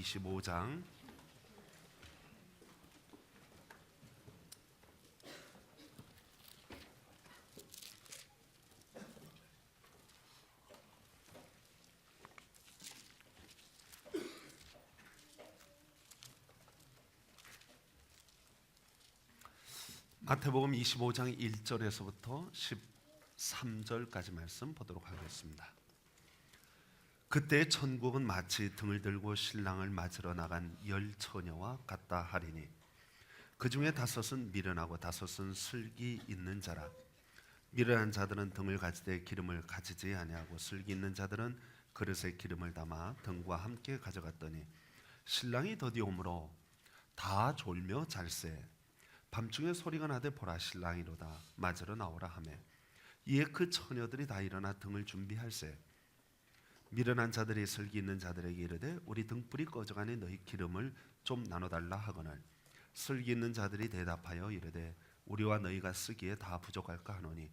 25장 마태복음 25장 1절에서부터 13절까지 말씀 보도록 하겠습니다. 그때 천국은 마치 등을 들고 신랑을 맞으러 나간 10처녀와 같다 하리니 그 중에 5은 미련하고 5은 슬기 있는 자라. 미련한 자들은 등을 가지되 기름을 가지지 아니하고 슬기 있는 자들은 그릇에 기름을 담아 등과 함께 가져갔더니 신랑이 더디 오므로 다 졸며 잘세. 밤중에 소리가 나되 보라 신랑이로다 맞으러 나오라 하매 이에 그 처녀들이 다 일어나 등을 준비할세. 미련한 자들이 슬기 있는 자들에게 이르되 우리 등불이 꺼져가니 너희 기름을 좀 나눠달라 하거늘 슬기 있는 자들이 대답하여 이르되 우리와 너희가 쓰기에 다 부족할까 하노니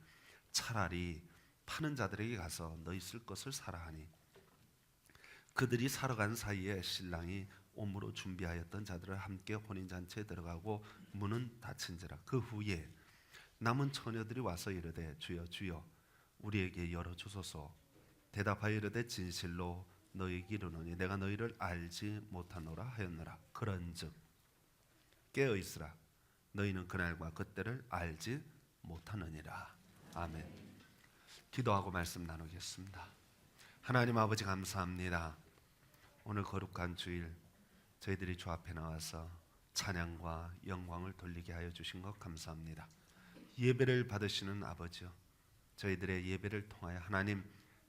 차라리 파는 자들에게 가서 너희 쓸 것을 사라 하니 그들이 사러 간 사이에 신랑이 옷으로 준비하였던 자들을 함께 혼인잔치에 들어가고 문은 닫힌지라. 그 후에 남은 처녀들이 와서 이르되 주여 주여 우리에게 열어주소서. 대답하여 이르되 진실로 너희에게 이르노니 내가 너희를 알지 못하노라 하였노라. 그런즉 깨어 있으라. 너희는 그날과 그때를 알지 못하느니라. 아멘. 기도하고 말씀 나누겠습니다. 하나님 아버지 감사합니다. 오늘 거룩한 주일 저희들이 주 앞에 나와서 찬양과 영광을 돌리게 하여 주신 것 감사합니다. 예배를 받으시는 아버지요, 저희들의 예배를 통하여 하나님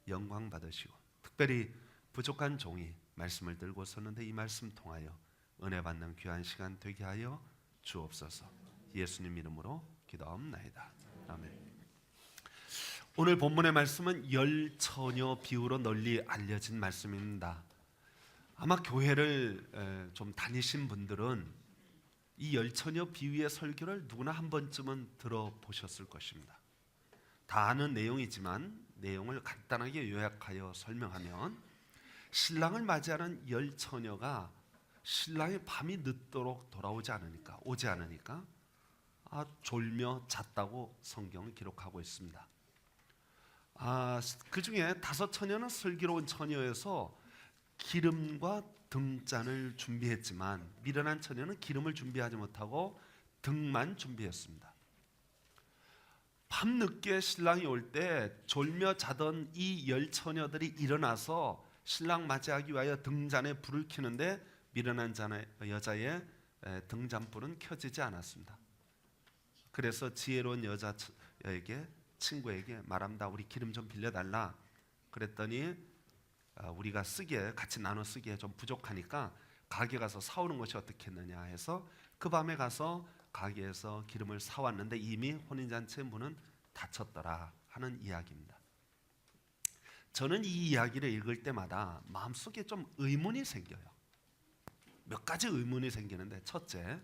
영광 받으시고 특별히 부족한 종이 말씀을 들고 섰는데 이 말씀 통하여 은혜 받는 귀한 시간 되게 하여 주옵소서. 예수님 이름으로 기도하옵나이다. 아멘. 오늘 본문의 말씀은 10처녀 비유로 널리 알려진 말씀입니다. 아마 교회를 좀 다니신 분들은 이 10처녀 비유의 설교를 누구나 한 번쯤은 들어보셨을 것입니다. 다 아는 내용이지만 내용을 간단하게 요약하여 설명하면 신랑을 맞이하는 10처녀가 신랑이 밤이 늦도록 오지 않으니까 졸며 잤다고 성경을 기록하고 있습니다. 그 중에 5처녀는 슬기로운 처녀여서 기름과 등잔을 준비했지만 미련한 처녀는 기름을 준비하지 못하고 등만 준비했습니다. 밤늦게 신랑이 올 때 졸며 자던 이 10처녀들이 일어나서 신랑 맞이하기 위하여 등잔에 불을 켜는데 미련한 여자의 등잔불은 켜지지 않았습니다. 그래서 지혜로운 여자에게 친구에게 말합니다. 우리 기름 좀 빌려달라. 그랬더니 우리가 쓰기에 같이 나눠 쓰기에 좀 부족하니까 가게 가서 사오는 것이 어떻겠느냐 해서 그 밤에 가서 가게에서 기름을 사왔는데 이미 혼인잔치의 문은 닫혔더라 하는 이야기입니다. 저는 이 이야기를 읽을 때마다 마음속에 좀 의문이 생겨요. 몇 가지 의문이 생기는데, 첫째,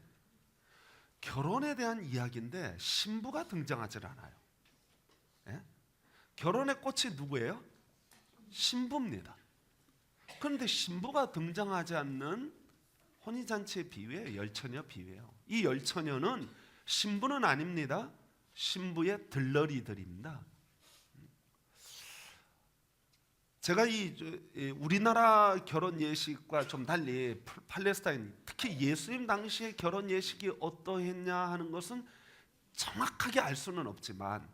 결혼에 대한 이야기인데 신부가 등장하지 않아요. 예? 결혼의 꽃이 누구예요? 신부입니다. 그런데 신부가 등장하지 않는 혼인잔치의 비유예요. 10처녀 비유예요. 이 10처녀는 신부는 아닙니다. 신부의 들러리들입니다. 제가 우리나라 결혼 예식과 좀 달리 팔레스타인, 특히 예수님 당시의 결혼 예식이 어떠했냐 하는 것은 정확하게 알 수는 없지만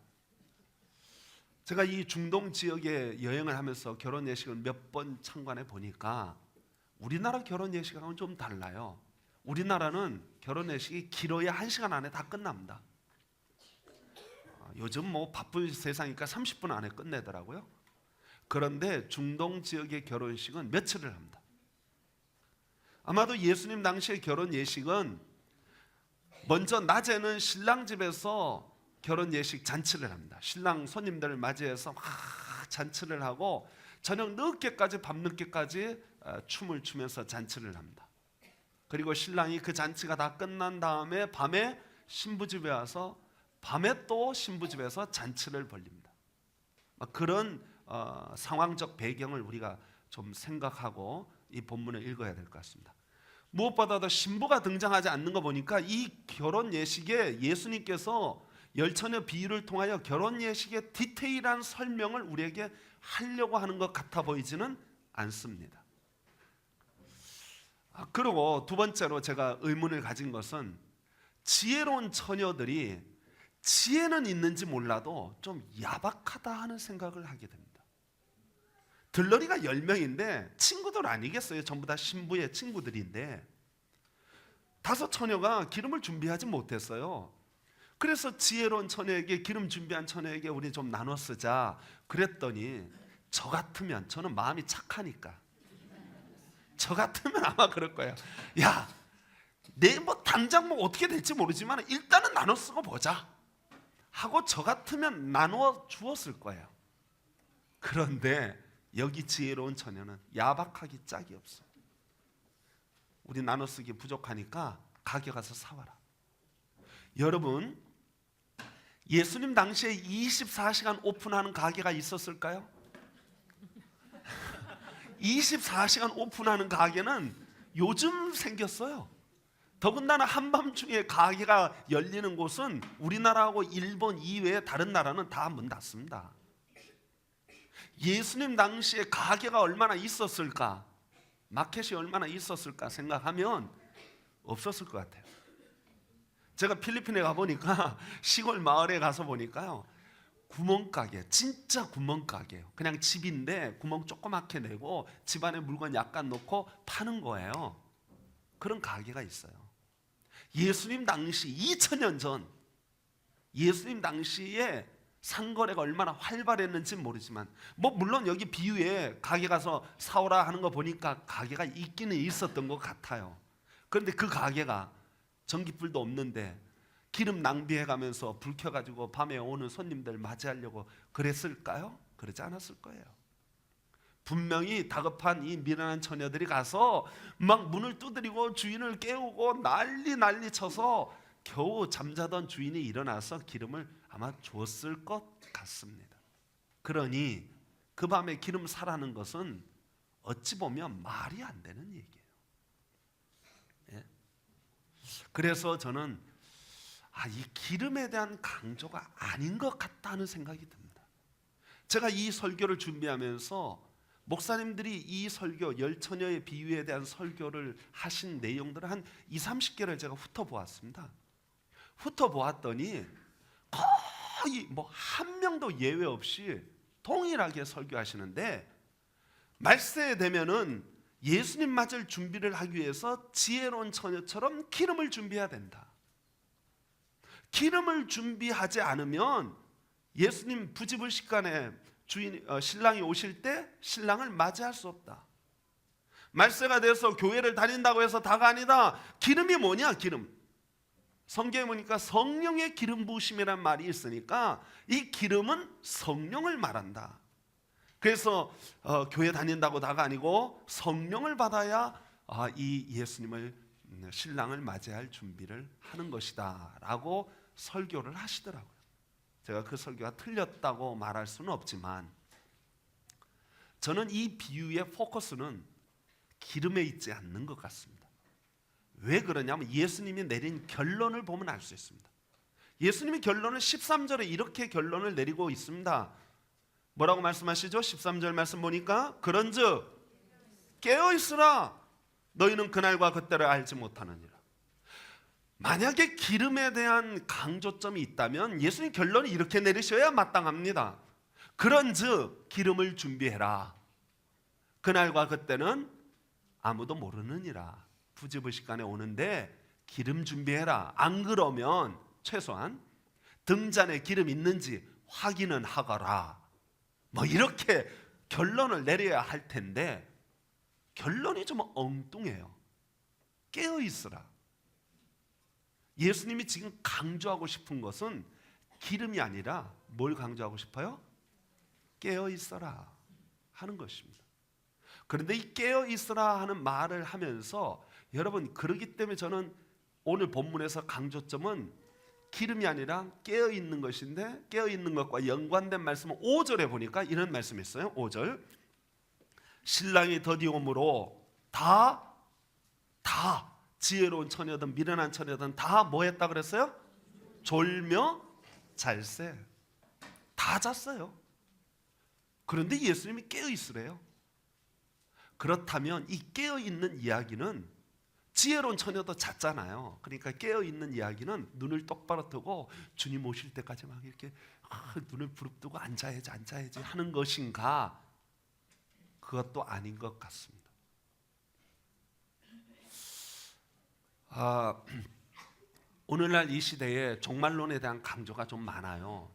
제가 이 중동 지역에 여행을 하면서 결혼 예식을 몇 번 참관해 보니까 우리나라 결혼 예식하고는 좀 달라요. 우리나라는 결혼 예식이 길어야 1시간 안에 다 끝납니다. 요즘 바쁜 세상이니까 30분 안에 끝내더라고요. 그런데 중동 지역의 결혼식은 며칠을 합니다. 아마도 예수님 당시의 결혼 예식은 먼저 낮에는 신랑 집에서 결혼 예식 잔치를 합니다. 신랑 손님들을 맞이해서 막 잔치를 하고 저녁 늦게까지 밤늦게까지 춤을 추면서 잔치를 합니다. 그리고 신랑이 그 잔치가 다 끝난 다음에 밤에 신부 집에 와서 밤에 또 신부 집에서 잔치를 벌립니다. 그런 상황적 배경을 우리가 좀 생각하고 이 본문을 읽어야 될 것 같습니다. 무엇보다도 신부가 등장하지 않는 거 보니까 이 결혼 예식에 예수님께서 열처녀 비유를 통하여 결혼 예식의 디테일한 설명을 우리에게 하려고 하는 것 같아 보이지는 않습니다. 그리고 두 번째로 제가 의문을 가진 것은 지혜로운 처녀들이 지혜는 있는지 몰라도 좀 야박하다 하는 생각을 하게 됩니다. 들러리가 10명인데 친구들 아니겠어요? 전부 다 신부의 친구들인데 5 처녀가 기름을 준비하지 못했어요. 그래서 지혜로운 처녀에게, 기름 준비한 처녀에게 우리 좀 나눠 쓰자 그랬더니, 저 같으면, 저는 마음이 착하니까 저 같으면 아마 그럴 거예요. 야, 내 뭐 당장 뭐 어떻게 될지 모르지만 일단은 나눠 쓰고 보자 하고 저 같으면 나누어 주었을 거예요. 그런데 여기 지혜로운 처녀는 야박하기 짝이 없어. 우리 나눠 쓰기 부족하니까 가게 가서 사와라. 여러분, 예수님 당시에 24시간 오픈하는 가게가 있었을까요? 24시간 오픈하는 가게는 요즘 생겼어요. 더군다나 한밤중에 가게가 열리는 곳은 우리나라하고 일본 이외에 다른 나라는 다 문 닫습니다. 예수님 당시에 가게가 얼마나 있었을까, 마켓이 얼마나 있었을까 생각하면 없었을 것 같아요. 제가 필리핀에 가보니까 시골 마을에 가서 보니까요, 구멍가게, 진짜 구멍가게예요. 그냥 집인데 구멍 조그맣게 내고 집안에 물건 약간 넣고 파는 거예요. 그런 가게가 있어요. 예수님 당시 2000년 전, 예수님 당시에 상거래가 얼마나 활발했는지 모르지만, 뭐 물론 여기 비유에 가게 가서 사오라 하는 거 보니까 가게가 있기는 있었던 것 같아요. 그런데 그 가게가 전기불도 없는데 기름 낭비해가면서 불 켜가지고 밤에 오는 손님들 맞이하려고 그랬을까요? 그러지 않았을 거예요. 분명히 다급한 이 미련한 처녀들이 가서 막 문을 두드리고 주인을 깨우고 난리 쳐서 겨우 잠자던 주인이 일어나서 기름을 아마 줬을 것 같습니다. 그러니 그 밤에 기름 사라는 것은 어찌 보면 말이 안 되는 얘기예요. 예? 그래서 저는 이 기름에 대한 강조가 아닌 것 같다는 생각이 듭니다. 제가 이 설교를 준비하면서 목사님들이 이 설교, 열처녀의 비유에 대한 설교를 하신 내용들을 한 20-30개를 제가 훑어보았습니다. 훑어보았더니 거의 뭐 한 명도 예외 없이 동일하게 설교하시는데, 말세에 되면은 예수님 맞을 준비를 하기 위해서 지혜로운 처녀처럼 기름을 준비해야 된다. 기름을 준비하지 않으면 예수님 부지불식간에 신랑이 오실 때 신랑을 맞이할 수 없다. 말세가 돼서 교회를 다닌다고 해서 다가 아니다. 기름이 뭐냐? 기름. 성경에 보니까 성령의 기름 부으심이란 말이 있으니까 이 기름은 성령을 말한다. 그래서 교회 다닌다고 다가 아니고 성령을 받아야 이 예수님을, 신랑을 맞이할 준비를 하는 것이다 라고 설교를 하시더라고요. 제가 그 설교가 틀렸다고 말할 수는 없지만, 저는 이 비유의 포커스는 기름에 있지 않는 것 같습니다. 왜 그러냐면 예수님이 내린 결론을 보면 알 수 있습니다. 예수님이 결론을 13절에 이렇게 결론을 내리고 있습니다. 뭐라고 말씀하시죠? 13절 말씀 보니까 그런즉 깨어있으라, 너희는 그날과 그때를 알지 못하느니라. 만약에 기름에 대한 강조점이 있다면 예수님 결론이 이렇게 내리셔야 마땅합니다. 그런즉 기름을 준비해라, 그날과 그때는 아무도 모르느니라. 부지불식간에 오는데 기름 준비해라. 안 그러면 최소한 등잔에 기름 있는지 확인은 하거라. 뭐 이렇게 결론을 내려야 할 텐데 결론이 좀 엉뚱해요. 깨어있으라. 예수님이 지금 강조하고 싶은 것은 기름이 아니라 뭘 강조하고 싶어요? 깨어있어라 하는 것입니다. 그런데 이 깨어있으라 하는 말을 하면서, 여러분, 그러기 때문에 저는 오늘 본문에서 강조점은 기름이 아니라 깨어있는 것인데, 깨어있는 것과 연관된 말씀은 5절에 보니까 이런 말씀이 있어요. 5절, 신랑이 더디오므로 다 지혜로운 처녀든 미련한 처녀든 다 뭐 했다 그랬어요? 졸며 잘세. 다 잤어요. 그런데 예수님이 깨어 있으래요. 그렇다면 이 깨어 있는 이야기는, 지혜로운 처녀도 잤잖아요. 그러니까 깨어 있는 이야기는 눈을 똑바로 뜨고 주님 오실 때까지 막 이렇게 눈을 부릅뜨고 앉아야지 하는 것인가? 그것도 아닌 것 같습니다. 오늘날 이 시대에 종말론에 대한 강조가 좀 많아요.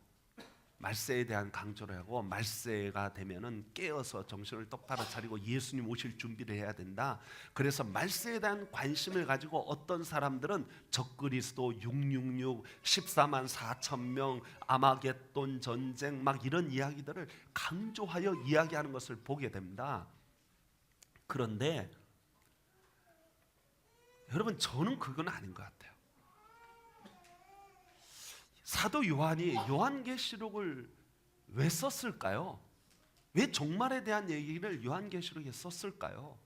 말세에 대한 강조를 하고, 말세가 되면은 깨어서 정신을 똑바로 차리고 예수님 오실 준비를 해야 된다. 그래서 말세에 대한 관심을 가지고 어떤 사람들은 적그리스도 666, 14만 4천 명, 아마겟돈 전쟁 막 이런 이야기들을 강조하여 이야기하는 것을 보게 됩니다. 그런데 여러분, 저는 그건 아닌 것 같아요. 사도 요한이 요한계시록을 왜 썼을까요? 왜 종말에 대한 얘기를 요한계시록에 썼을까요?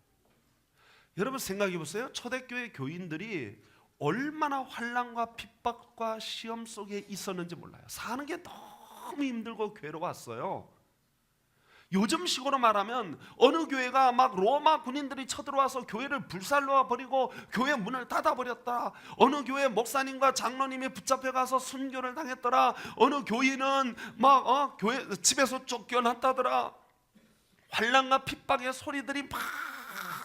여러분 생각해 보세요. 초대교회 교인들이 얼마나 환난과 핍박과 시험 속에 있었는지 몰라요. 사는 게 너무 힘들고 괴로웠어요. 요즘 식으로 말하면 어느 교회가 막 로마 군인들이 쳐들어와서 교회를 불살라 버리고 교회 문을 닫아버렸다. 어느 교회 목사님과 장로님이 붙잡혀가서 순교를 당했더라. 어느 교인은 막 교회 집에서 쫓겨났다더라. 환난과 핍박의 소리들이 막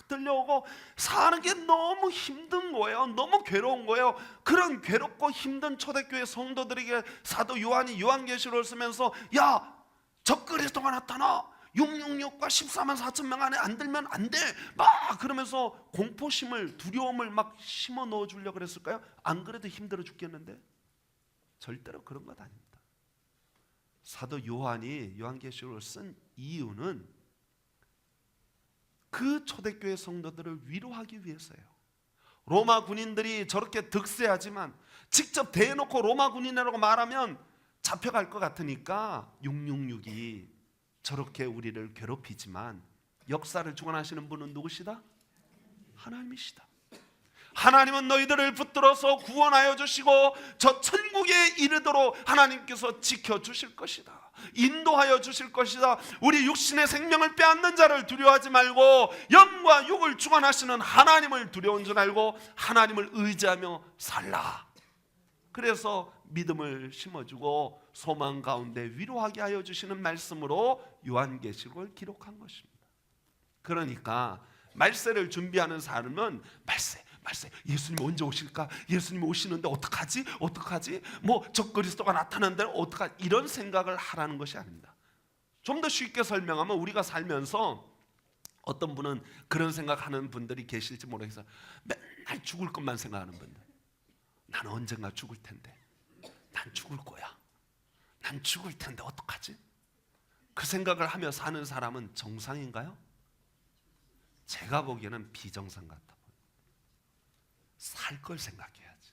들려오고 사는 게 너무 힘든 거예요. 너무 괴로운 거예요. 그런 괴롭고 힘든 초대교회 성도들에게 사도 요한이 요한계시록을 쓰면서, 야, 적그리스도가 나타나 666과 14만 4천 명 안에 안 들면 안 돼 막 그러면서 공포심을, 두려움을 막 심어 넣어 주려고 그랬을까요? 안 그래도 힘들어 죽겠는데? 절대로 그런 것 아닙니다. 사도 요한이 요한계시록을 쓴 이유는 그 초대교회 성도들을 위로하기 위해서예요. 로마 군인들이 저렇게 득세하지만 직접 대놓고 로마 군인이라고 말하면 잡혀갈 것 같으니까 666이 저렇게 우리를 괴롭히지만 역사를 주관하시는 분은 누구시다? 하나님이시다. 하나님은 너희들을 붙들어서 구원하여 주시고 저 천국에 이르도록 하나님께서 지켜주실 것이다. 인도하여 주실 것이다. 우리 육신의 생명을 빼앗는 자를 두려워하지 말고 영과 육을 주관하시는 하나님을 두려운 줄 알고 하나님을 의지하며 살라. 그래서 믿음을 심어주고 소망 가운데 위로하게 하여 주시는 말씀으로 요한계시록을 기록한 것입니다. 그러니까 말세를 준비하는 사람은 말세 예수님 언제 오실까? 예수님 오시는데 어떡하지? 뭐 적그리스도가 나타난데 어떡하지? 이런 생각을 하라는 것이 아닙니다. 좀 더 쉽게 설명하면, 우리가 살면서 어떤 분은 그런 생각하는 분들이 계실지 모르겠어요. 맨날 죽을 것만 생각하는 분들. 나는 언젠가 죽을 텐데, 난 죽을 거야, 난 죽을 텐데 어떡하지? 그 생각을 하며 사는 사람은 정상인가요? 제가 보기에는 비정상 같아 보여요. 살 걸 생각해야지.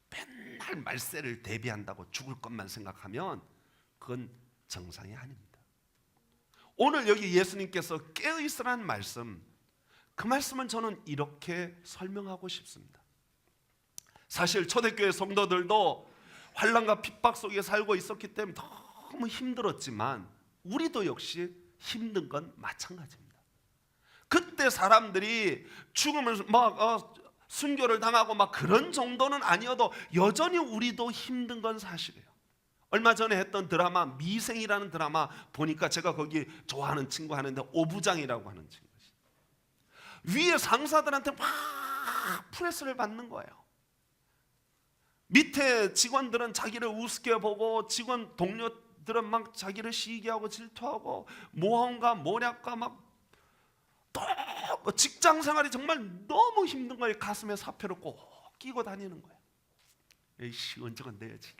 맨날 말세를 대비한다고 죽을 것만 생각하면 그건 정상이 아닙니다. 오늘 여기 예수님께서 깨어있으라는 말씀, 그 말씀은 저는 이렇게 설명하고 싶습니다. 사실 초대교회 성도들도 환난과 핍박 속에 살고 있었기 때문에 너무 힘들었지만 우리도 역시 힘든 건 마찬가지입니다. 그때 사람들이 죽음을 순교를 당하고 막 그런 정도는 아니어도 여전히 우리도 힘든 건 사실이에요. 얼마 전에 했던 드라마 미생이라는 드라마 보니까 제가 거기 좋아하는 친구 하는데 오부장이라고 하는 친구죠. 위에 상사들한테 막 프레스를 받는 거예요. 밑에 직원들은 자기를 우습게 보고 직원 동료들은 막 자기를 시기하고 질투하고 모험과 모략과 막 또 직장 생활이 정말 너무 힘든 거예요. 가슴에 사표를 꼭 끼고 다니는 거예요. 에이씨, 언젠가 내야지.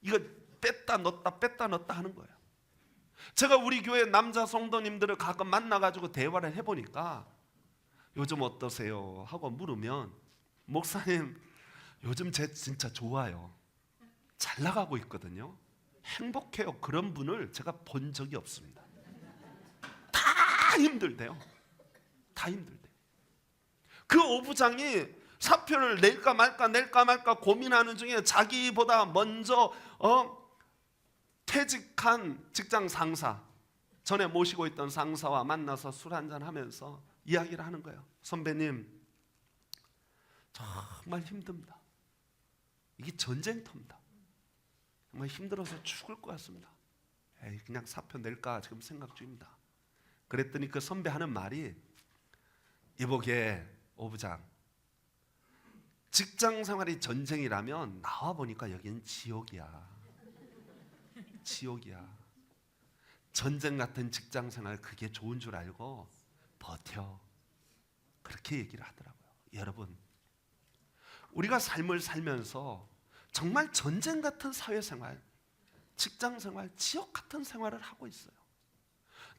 이거 뺐다 넣었다 하는 거예요. 제가 우리 교회 남자 성도님들을 가끔 만나가지고 대화를 해보니까 요즘 어떠세요? 하고 물으면, 목사님 요즘 제 진짜 좋아요. 잘 나가고 있거든요. 행복해요. 그런 분을 제가 본 적이 없습니다. 다 힘들대요. 다 힘들대. 그 오부장이 사표를 낼까 말까 고민하는 중에 자기보다 먼저 퇴직한 직장 상사, 전에 모시고 있던 상사와 만나서 술 한잔 하면서 이야기를 하는 거예요. 선배님, 정말 힘듭니다. 이게 전쟁터입니다. 정말 힘들어서 죽을 것 같습니다. 에이, 그냥 사표 낼까 지금 생각 중입니다. 그랬더니 그 선배 하는 말이, 이보게 오부장, 직장 생활이 전쟁이라면 나와 보니까 여기는 지옥이야. 지옥이야. 전쟁 같은 직장 생활 그게 좋은 줄 알고 버텨. 그렇게 얘기를 하더라고요. 여러분, 우리가 삶을 살면서 정말 전쟁 같은 사회생활, 직장생활, 지옥 같은 생활을 하고 있어요.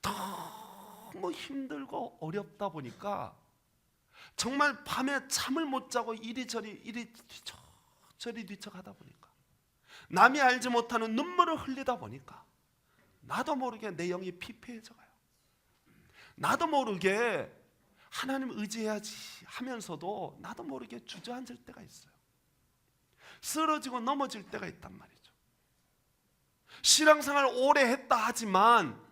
너무 힘들고 어렵다 보니까 정말 밤에 잠을 못 자고 이리저리 뒤척하다 보니까, 남이 알지 못하는 눈물을 흘리다 보니까 나도 모르게 내 영이 피폐해져 가요. 나도 모르게 하나님 의지해야지 하면서도 나도 모르게 주저앉을 때가 있어요. 쓰러지고 넘어질 때가 있단 말이죠. 신앙생활 오래 했다 하지만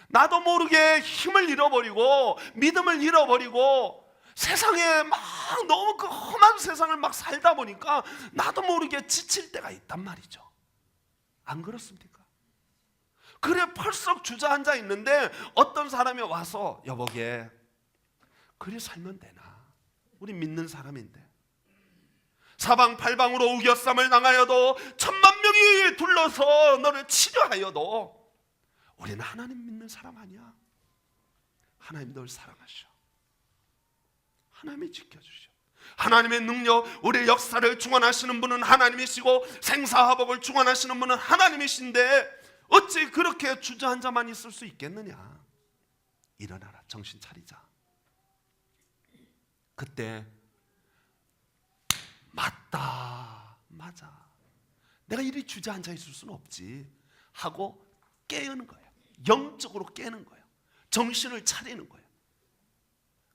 나도 모르게 힘을 잃어버리고 믿음을 잃어버리고 세상에 막 너무 그 험한 세상을 막 살다 보니까 나도 모르게 지칠 때가 있단 말이죠. 안 그렇습니까? 그래 펄썩 주저앉아 있는데 어떤 사람이 와서, 여보게 그리 살면 되나? 우리 믿는 사람인데 사방팔방으로 우겨쌈을 당하여도 10,000명이 둘러서 너를 치료하여도 우리는 하나님 믿는 사람 아니야. 하나님 널 사랑하셔. 하나님이 지켜주셔. 하나님의 능력, 우리의 역사를 주관하시는 분은 하나님이시고 생사화복을 주관하시는 분은 하나님이신데 어찌 그렇게 주저앉아만 있을 수 있겠느냐? 일어나라, 정신 차리자. 그때 맞아, 내가 이리 주저앉아 있을 수는 없지 하고 깨우는 거예요. 영적으로 깨는 거예요. 정신을 차리는 거예요.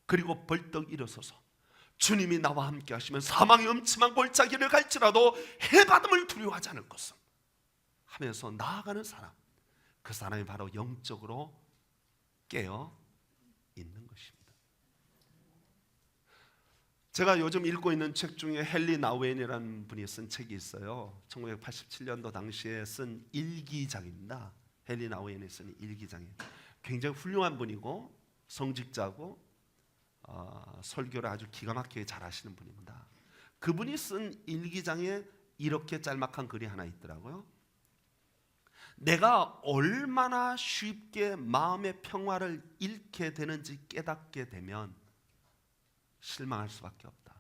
그리고 벌떡 일어서서 주님이 나와 함께 하시면 사망의 음침한 골짜기를 갈지라도 해받음을 두려워하지 않을 것을 하면서 나아가는 사람, 그 사람이 바로 영적으로 깨어 있는 것입니다. 제가 요즘 읽고 있는 책 중에 헨리 나우엔이라는 분이 쓴 책이 있어요. 1987년도 당시에 쓴 일기장입니다. 헨리 나우엔이 쓴 일기장이에요. 굉장히 훌륭한 분이고 성직자고 설교를 아주 기가 막히게 잘하시는 분입니다. 그분이 쓴 일기장에 이렇게 짤막한 글이 하나 있더라고요. 내가 얼마나 쉽게 마음의 평화를 잃게 되는지 깨닫게 되면 실망할 수밖에 없다.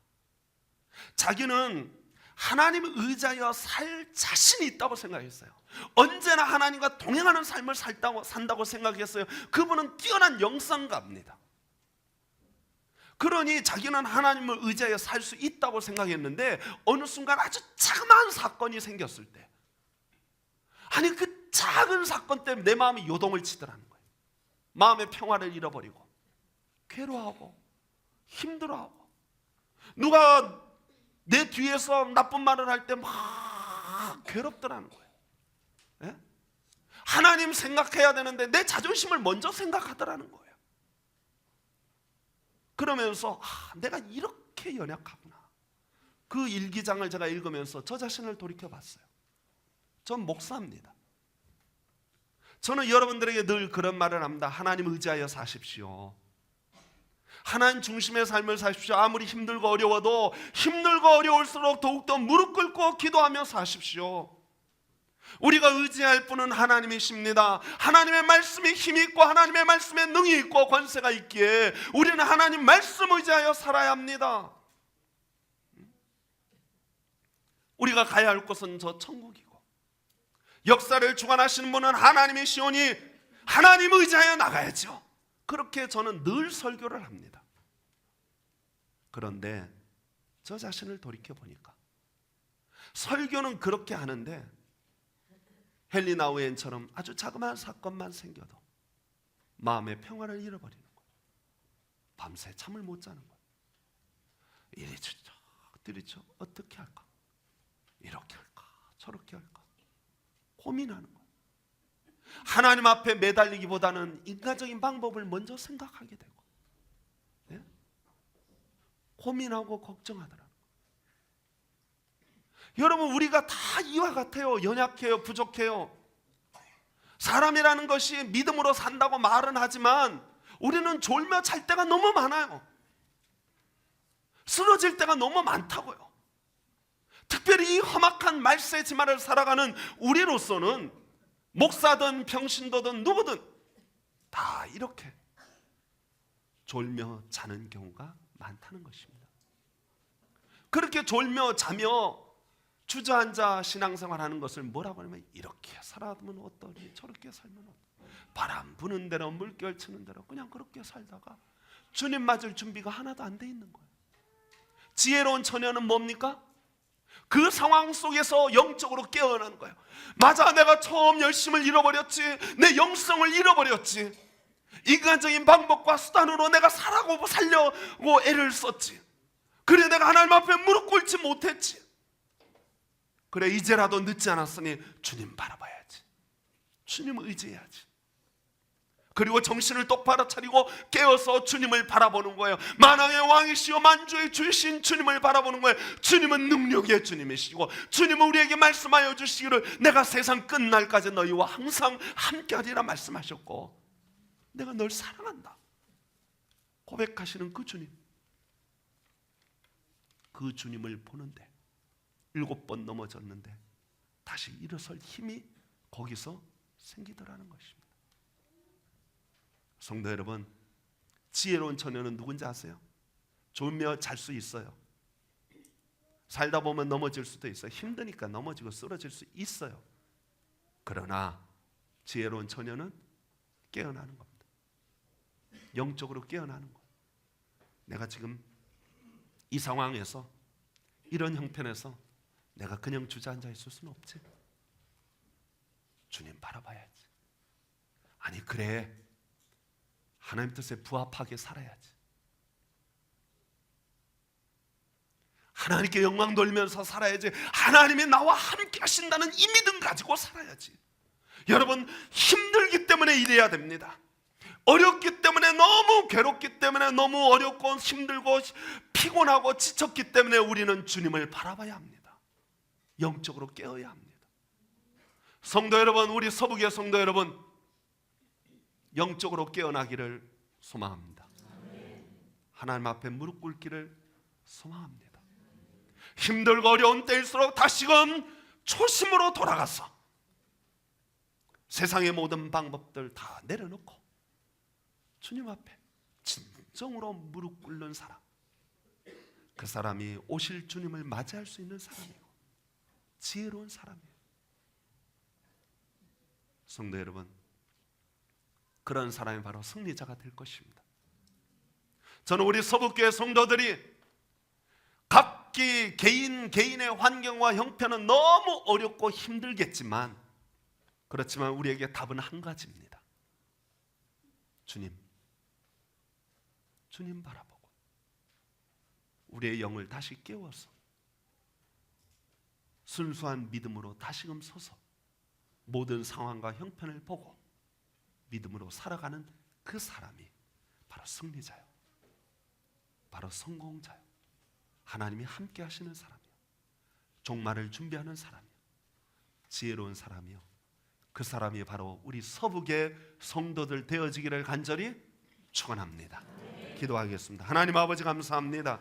자기는 하나님을 의지하여 살 자신이 있다고 생각했어요. 언제나 하나님과 동행하는 삶을 산다고 생각했어요. 그분은 뛰어난 영성가입니다. 그러니 자기는 하나님을 의지하여 살 수 있다고 생각했는데 어느 순간 아주 자그마한 사건이 생겼을 때, 아니 그 작은 사건 때문에 내 마음이 요동을 치더라는 거예요. 마음의 평화를 잃어버리고 괴로워하고 힘들어하고, 누가 내 뒤에서 나쁜 말을 할 때 막 괴롭더라는 거예요. 예? 하나님 생각해야 되는데 내 자존심을 먼저 생각하더라는 거예요. 그러면서 내가 이렇게 연약하구나. 그 일기장을 제가 읽으면서 저 자신을 돌이켜봤어요. 전 목사입니다. 저는 여러분들에게 늘 그런 말을 합니다. 하나님 의지하여 사십시오. 하나님 중심의 삶을 사십시오. 아무리 힘들고 어려워도 힘들고 어려울수록 더욱더 무릎 꿇고 기도하며 사십시오. 우리가 의지할 분은 하나님이십니다. 하나님의 말씀에 힘이 있고 하나님의 말씀에 능이 있고 권세가 있기에 우리는 하나님 말씀 의지하여 살아야 합니다. 우리가 가야 할 곳은 저 천국이고 역사를 주관하시는 분은 하나님이시오니 하나님 의지하여 나가야죠. 그렇게 저는 늘 설교를 합니다. 그런데 저 자신을 돌이켜보니까 설교는 그렇게 하는데 헨리 나우엔처럼 아주 자그마한 사건만 생겨도 마음의 평화를 잃어버리는 거예요. 밤새 잠을 못 자는 거예요. 들이죠. 어떻게 할까? 이렇게 할까? 저렇게 할까? 고민하는 거예요. 하나님 앞에 매달리기보다는 인간적인 방법을 먼저 생각하게 되고, 네? 고민하고 걱정하더라고요. 여러분, 우리가 다 이와 같아요. 연약해요. 부족해요. 사람이라는 것이 믿음으로 산다고 말은 하지만 우리는 졸며 잘 때가 너무 많아요. 쓰러질 때가 너무 많다고요. 특별히 이 험악한 말세 지마를 살아가는 우리로서는 목사든 평신도든 누구든 다 이렇게 졸며 자는 경우가 많다는 것입니다. 그렇게 졸며 자며 주저앉아 신앙생활하는 것을 뭐라고 하냐면, 이렇게 살아면 어떠니 저렇게 살면 어떠니, 바람 부는 대로 물결 치는 대로 그냥 그렇게 살다가 주님 맞을 준비가 하나도 안 돼 있는 거예요. 지혜로운 처녀는 뭡니까? 그 상황 속에서 영적으로 깨어나는 거예요. 맞아, 내가 처음 열심을 잃어버렸지, 내 영성을 잃어버렸지, 인간적인 방법과 수단으로 내가 살려고 애를 썼지, 그래 내가 하나님 앞에 무릎 꿇지 못했지, 그래 이제라도 늦지 않았으니 주님 바라봐야지, 주님을 의지해야지. 그리고 정신을 똑바로 차리고 깨어서 주님을 바라보는 거예요. 만왕의 왕이시오 만주의 주이신 주님을 바라보는 거예요. 주님은 능력의 주님이시고 주님은 우리에게 말씀하여 주시기를 내가 세상 끝날까지 너희와 항상 함께하리라 말씀하셨고, 내가 널 사랑한다 고백하시는 그 주님, 그 주님을 보는데 7번 넘어졌는데 다시 일어설 힘이 거기서 생기더라는 것입니다. 성도 여러분, 지혜로운 처녀는 누군지 아세요? 졸며 잘 수 있어요. 살다 보면 넘어질 수도 있어요. 힘드니까 넘어지고 쓰러질 수 있어요. 그러나 지혜로운 처녀는 깨어나는 겁니다. 영적으로 깨어나는 거예요. 내가 지금 이 상황에서, 이런 형편에서 내가 그냥 주저앉아 있을 수는 없지. 주님 바라봐야지. 아니 그래, 하나님 뜻에 부합하게 살아야지. 하나님께 영광 돌면서 살아야지. 하나님이 나와 함께 하신다는 이 믿음 가지고 살아야지. 여러분, 힘들기 때문에 일해야 됩니다. 어렵기 때문에, 너무 괴롭기 때문에, 너무 어렵고 힘들고 피곤하고 지쳤기 때문에 우리는 주님을 바라봐야 합니다. 영적으로 깨어야 합니다. 성도 여러분, 우리 서북의 성도 여러분, 영적으로 깨어나기를 소망합니다. 하나님 앞에 무릎 꿇기를 소망합니다. 힘들고 어려운 때일수록 다시금 초심으로 돌아가서 세상의 모든 방법들 다 내려놓고 주님 앞에 진정으로 무릎 꿇는 사람, 그 사람이 오실 주님을 맞이할 수 있는 사람이고 지혜로운 사람이에요. 성도 여러분, 그런 사람이 바로 승리자가 될 것입니다. 저는 우리 서북교회 성도들이 각기 개인의 환경과 형편은 너무 어렵고 힘들겠지만, 그렇지만 우리에게 답은 한 가지입니다. 주님 바라보고 우리의 영을 다시 깨워서 순수한 믿음으로 다시금 서서 모든 상황과 형편을 보고 믿음으로 살아가는 그 사람이 바로 승리자요, 바로 성공자요, 하나님이 함께 하시는 사람이요, 종말을 준비하는 사람이요, 지혜로운 사람이요, 그 사람이 바로 우리 서북의 성도들 되어지기를 간절히 축원합니다. 기도하겠습니다. 하나님 아버지 감사합니다.